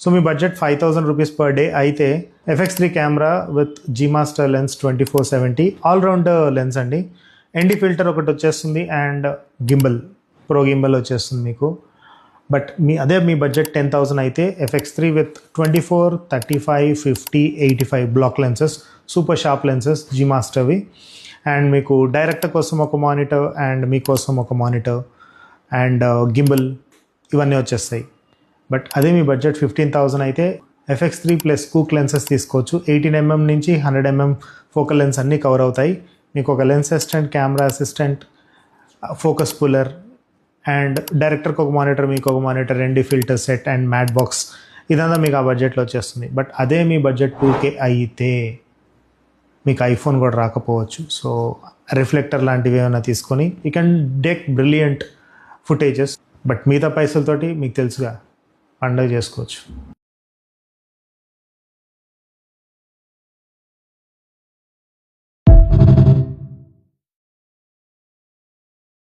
So మీ budget 5,000 rupees per day అయితే FX3 camera with G Master lens 24-70 all round lens అండి. ND filter ఒకటి వచ్చేస్తుంది and gimbal, pro gimbal వచ్చేస్తుంది మీకు. But me budget 10,000 అయితే FX3 with 24, 35, 50, 85 black lenses, super sharp lenses G Masterవి. And మీకు director కోసం ఒక మానిటర్ అండ్ మీకోసం ఒక మానిటర్ అండ్ గింబల్ ఇవన్నీ వచ్చేస్తాయి. బట్ అదే మీ బడ్జెట్ 15,000 అయితే FX3 ప్లస్ కూక్ లెన్సెస్ తీసుకోవచ్చు. 18mm నుంచి 100mm ఫోకల్ లెన్స్ అన్నీ కవర్ అవుతాయి. మీకు ఒక lens assistant, camera assistant, focus puller and డైరెక్టర్కి ఒక మానిటర్, మీకు ఒక monitor, ND filter set and matte box, ఇదంతా మీకు ఆ బడ్జెట్లో వచ్చేస్తుంది. బట్ అదే మీ బడ్జెట్ 2K అయితే మీకు ఐఫోన్ కూడా రాకపోవచ్చు. సో రిఫ్లెక్టర్ లాంటివి ఏమైనా తీసుకొని you can take brilliant footages. But మిగతా పైసలతోటి మీకు తెలుసుగా పండుగ చేసుకోవచ్చు.